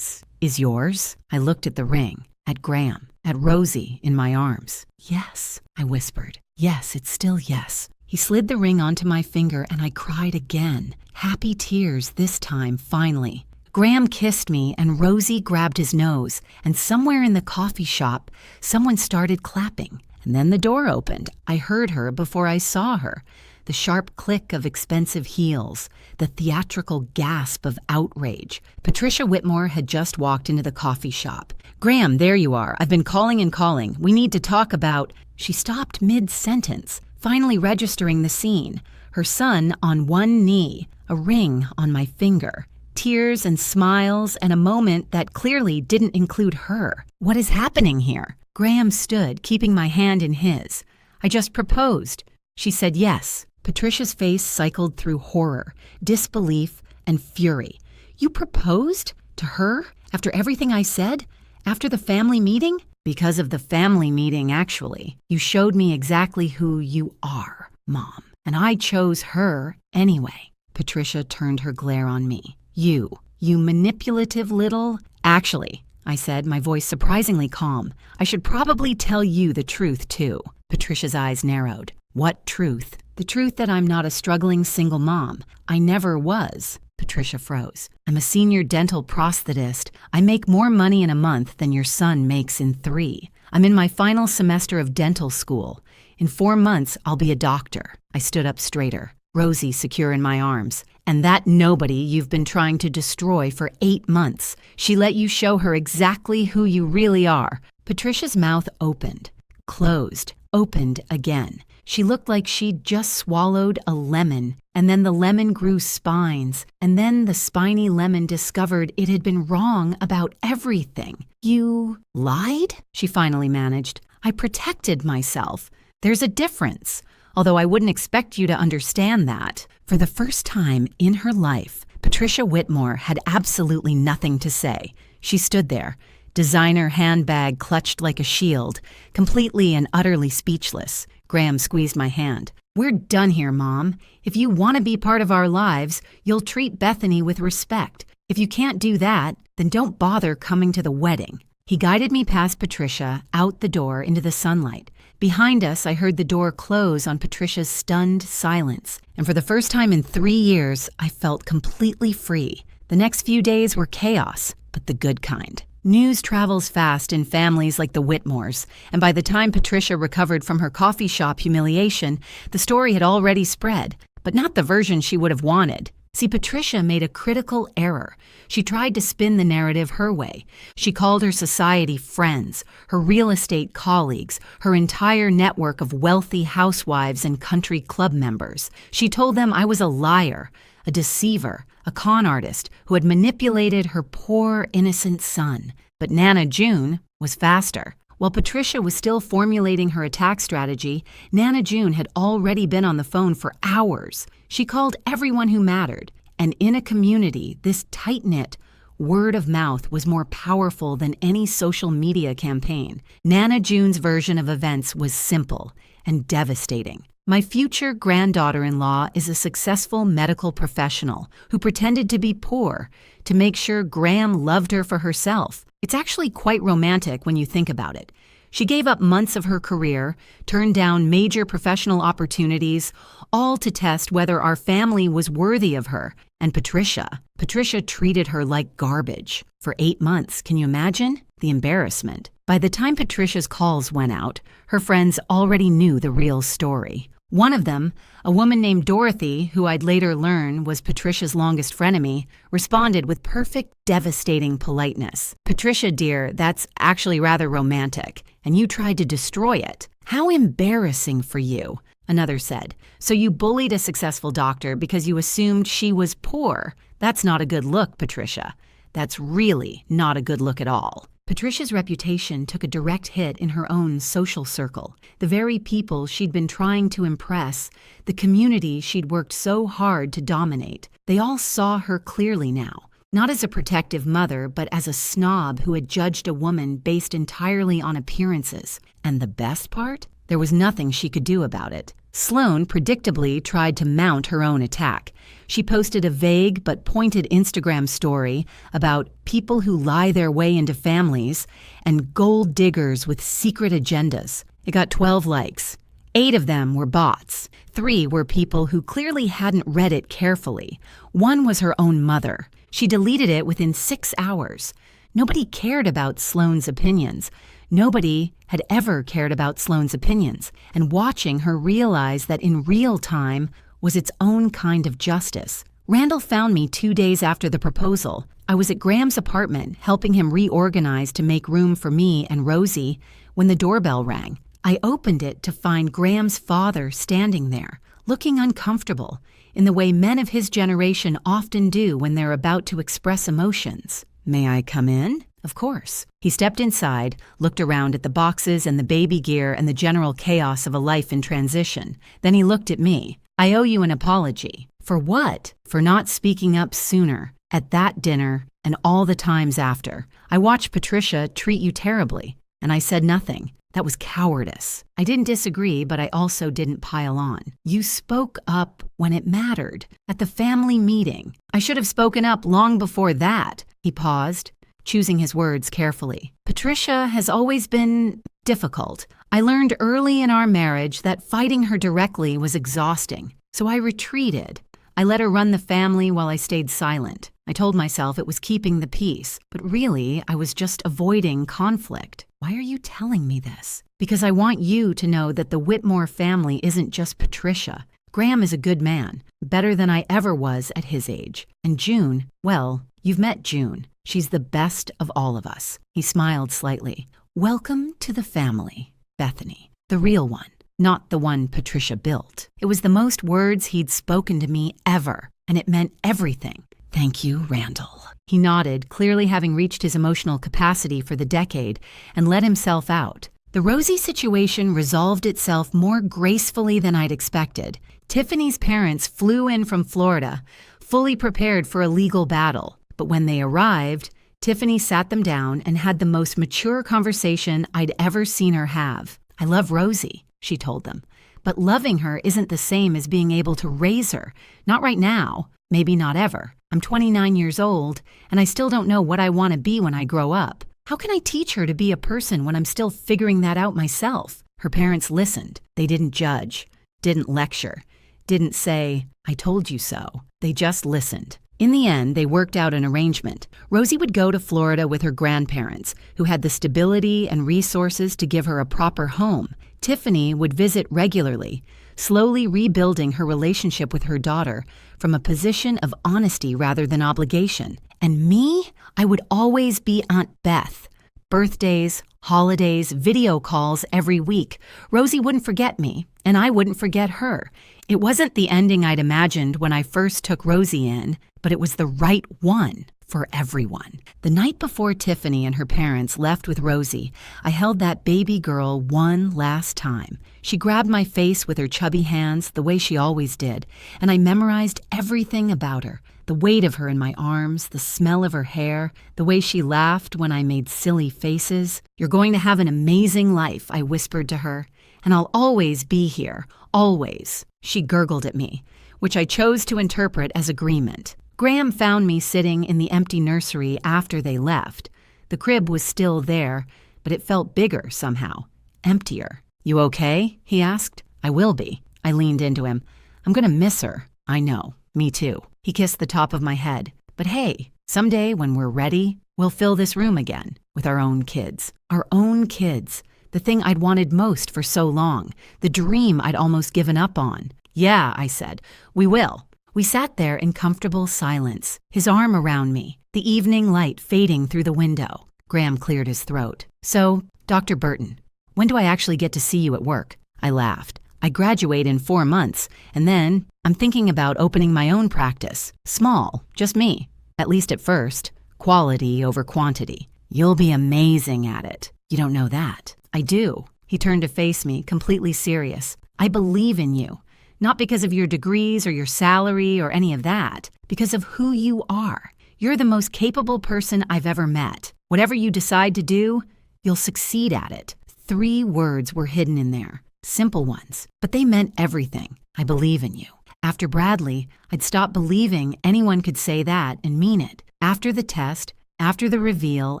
is yours? I looked at the ring, at Graham, at Rosie in my arms. Yes, I whispered. Yes, it's still yes. He slid the ring onto my finger and I cried again. Happy tears this time, finally. Graham kissed me and Rosie grabbed his nose, and somewhere in the coffee shop, someone started clapping. And then the door opened. I heard her before I saw her. The sharp click of expensive heels, the theatrical gasp of outrage. Patricia Whitmore had just walked into the coffee shop. Graham, there you are. I've been calling and calling. We need to talk about... She stopped mid-sentence, finally registering the scene. Her son on one knee, a ring on my finger. Tears and smiles and a moment that clearly didn't include her. What is happening here? Graham stood, keeping my hand in his. I just proposed. She said yes. Patricia's face cycled through horror, disbelief, and fury. You proposed? To her? After everything I said? After the family meeting? Because of the family meeting, actually. You showed me exactly who you are, Mom. And I chose her anyway. Patricia turned her glare on me. You manipulative little... Actually, I said, my voice surprisingly calm. I should probably tell you the truth, too. Patricia's eyes narrowed. What truth? The truth that I'm not a struggling single mom. I never was. Patricia froze. I'm a senior dental prosthetist. I make more money in a month than your son makes in 3. I'm in my final semester of dental school. In 4 months, I'll be a doctor. I stood up straighter, Rosie secure in my arms. And that nobody you've been trying to destroy for 8 months. She let you show her exactly who you really are. Patricia's mouth opened, closed, opened again. She looked like she'd just swallowed a lemon, and then the lemon grew spines, and then the spiny lemon discovered it had been wrong about everything. You lied? She finally managed. I protected myself. There's a difference, although I wouldn't expect you to understand that. For the first time in her life, Patricia Whitmore had absolutely nothing to say. She stood there, designer handbag clutched like a shield, completely and utterly speechless. Graham squeezed my hand. We're done here, Mom. If you want to be part of our lives, you'll treat Bethany with respect. If you can't do that, then don't bother coming to the wedding. He guided me past Patricia, out the door into the sunlight. Behind us, I heard the door close on Patricia's stunned silence. And for the first time in 3 years, I felt completely free. The next few days were chaos, but the good kind. News travels fast in families like the Whitmores, and by the time Patricia recovered from her coffee shop humiliation, the story had already spread, but not the version she would have wanted. See, Patricia made a critical error. She tried to spin the narrative her way. She called her society friends, her real estate colleagues, her entire network of wealthy housewives and country club members. She told them I was a liar, a deceiver, a con artist who had manipulated her poor, innocent son. But Nana June was faster. While Patricia was still formulating her attack strategy, Nana June had already been on the phone for hours. She called everyone who mattered, and in a community this tight-knit, word of mouth was more powerful than any social media campaign. Nana June's version of events was simple and devastating. My future granddaughter-in-law is a successful medical professional who pretended to be poor to make sure Graham loved her for herself. It's actually quite romantic when you think about it. She gave up months of her career, turned down major professional opportunities, all to test whether our family was worthy of her. And Patricia treated her like garbage. For 8 months, can you imagine? The embarrassment. By the time Patricia's calls went out, her friends already knew the real story. One of them, a woman named Dorothy, who I'd later learn was Patricia's longest frenemy, responded with perfect, devastating politeness. "Patricia, dear, that's actually rather romantic, and you tried to destroy it. How embarrassing for you," another said. "So you bullied a successful doctor because you assumed she was poor. That's not a good look, Patricia. That's really not a good look at all." Patricia's reputation took a direct hit in her own social circle. The very people she'd been trying to impress, the community she'd worked so hard to dominate, they all saw her clearly now. Not as a protective mother, but as a snob who had judged a woman based entirely on appearances. And the best part? There was nothing she could do about it. Sloane predictably tried to mount her own attack. She posted a vague but pointed Instagram story about people who lie their way into families and gold diggers with secret agendas. It got 12 likes. 8 of them were bots. 3 were people who clearly hadn't read it carefully. One was her own mother. She deleted it within 6 hours. Nobody cared about Sloane's opinions. Nobody had ever cared about Sloane's opinions, and watching her realize that in real time was its own kind of justice. Randall found me 2 days after the proposal. I was at Graham's apartment helping him reorganize to make room for me and Rosie when the doorbell rang. I opened it to find Graham's father standing there, looking uncomfortable, in the way men of his generation often do when they're about to express emotions. "May I come in?" Of course. He stepped inside, looked around at the boxes and the baby gear and the general chaos of a life in transition. Then he looked at me. "I owe you an apology." "For what?" "For not speaking up sooner, at that dinner and all the times after. I watched Patricia treat you terribly, and I said nothing. That was cowardice." I didn't disagree, but I also didn't pile on. "You spoke up when it mattered, at the family meeting. I should have spoken up long before that." He paused, choosing his words carefully. "Patricia has always been difficult. I learned early in our marriage that fighting her directly was exhausting, so I retreated. I let her run the family while I stayed silent. I told myself it was keeping the peace, but really I was just avoiding conflict." "Why are you telling me this?" "Because I want you to know that the Whitmore family isn't just Patricia. Graham is a good man, better than I ever was at his age. And June, well, you've met June. She's the best of all of us." He smiled slightly. "Welcome to the family, Bethany. The real one, not the one Patricia built." It was the most words he'd spoken to me ever, and it meant everything. "Thank you, Randall." He nodded, clearly having reached his emotional capacity for the decade, and let himself out. The Rosie situation resolved itself more gracefully than I'd expected. Tiffany's parents flew in from Florida, fully prepared for a legal battle. But when they arrived, Tiffany sat them down and had the most mature conversation I'd ever seen her have. "I love Rosie," she told them, "but loving her isn't the same as being able to raise her. Not right now, maybe not ever. I'm 29 years old, and I still don't know what I want to be when I grow up. How can I teach her to be a person when I'm still figuring that out myself?" Her parents listened. They didn't judge, didn't lecture, didn't say, "I told you so." They just listened. In the end, they worked out an arrangement. Rosie would go to Florida with her grandparents, who had the stability and resources to give her a proper home. Tiffany would visit regularly, slowly rebuilding her relationship with her daughter from a position of honesty rather than obligation. And me? I would always be Aunt Beth. Birthdays, holidays, video calls every week. Rosie wouldn't forget me, and I wouldn't forget her. It wasn't the ending I'd imagined when I first took Rosie in, but it was the right one. for everyone. The night before Tiffany and her parents left with Rosie, I held that baby girl one last time. She grabbed my face with her chubby hands the way she always did, and I memorized everything about her. The weight of her in my arms, the smell of her hair, the way she laughed when I made silly faces. "You're going to have an amazing life," I whispered to her, "and I'll always be here, always." She gurgled at me, which I chose to interpret as agreement. Graham found me sitting in the empty nursery after they left. The crib was still there, but it felt bigger somehow, emptier. "You okay?" he asked. "I will be." I leaned into him. "I'm gonna miss her." "I know, me too." He kissed the top of my head. "But hey, someday when we're ready, we'll fill this room again with our own kids." Our own kids. The thing I'd wanted most for so long. The dream I'd almost given up on. "Yeah," I said, "we will." We sat there in comfortable silence, his arm around me, the evening light fading through the window. Graham cleared his throat. "So, Dr. Burton, when do I actually get to see you at work?" I laughed. "I graduate in 4 months, and then I'm thinking about opening my own practice. Small, just me. At least at first. Quality over quantity." "You'll be amazing at it." "You don't know that." "I do." He turned to face me, completely serious. "I believe in you. Not because of your degrees or your salary or any of that. Because of who you are. You're the most capable person I've ever met. Whatever you decide to do, you'll succeed at it." 3 words were hidden in there. Simple ones, but they meant everything. I believe in you. After Bradley, I'd stopped believing anyone could say that and mean it. After the test, after the reveal,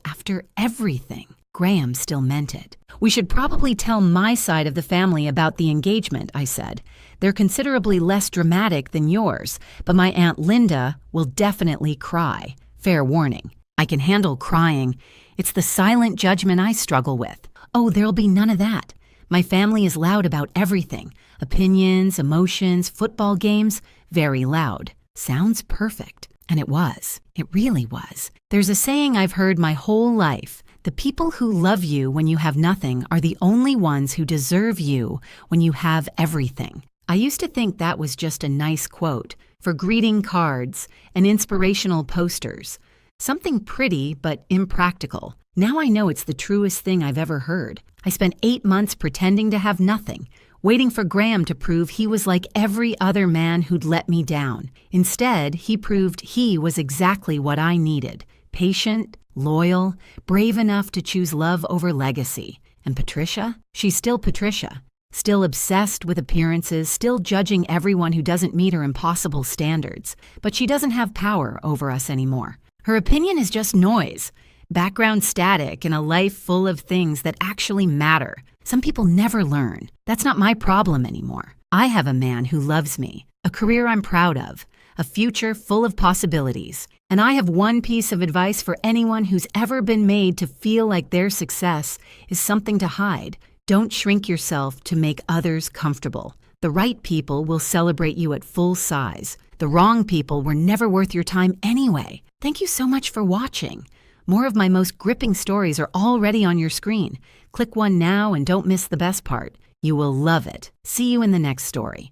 after everything, Graham still meant it. "We should probably tell my side of the family about the engagement," I said. "They're considerably less dramatic than yours, but my Aunt Linda will definitely cry. Fair warning. I can handle crying. It's the silent judgment I struggle with." "Oh, there'll be none of that. My family is loud about everything. Opinions, emotions, football games, very loud." Sounds perfect. And it was. It really was. There's a saying I've heard my whole life. The people who love you when you have nothing are the only ones who deserve you when you have everything. I used to think that was just a nice quote for greeting cards and inspirational posters. Something pretty but impractical. Now I know it's the truest thing I've ever heard. I spent 8 months pretending to have nothing, waiting for Graham to prove he was like every other man who'd let me down. Instead, he proved he was exactly what I needed. Patient, loyal, brave enough to choose love over legacy. And Patricia? She's still Patricia. Still obsessed with appearances, still judging everyone who doesn't meet her impossible standards. But she doesn't have power over us anymore. Her opinion is just noise. Background static in a life full of things that actually matter. Some people never learn. That's not my problem anymore. I have a man who loves me, a career I'm proud of, a future full of possibilities. And I have one piece of advice for anyone who's ever been made to feel like their success is something to hide. Don't shrink yourself to make others comfortable. The right people will celebrate you at full size. The wrong people were never worth your time anyway. Thank you so much for watching. More of my most gripping stories are already on your screen. Click one now and don't miss the best part. You will love it. See you in the next story.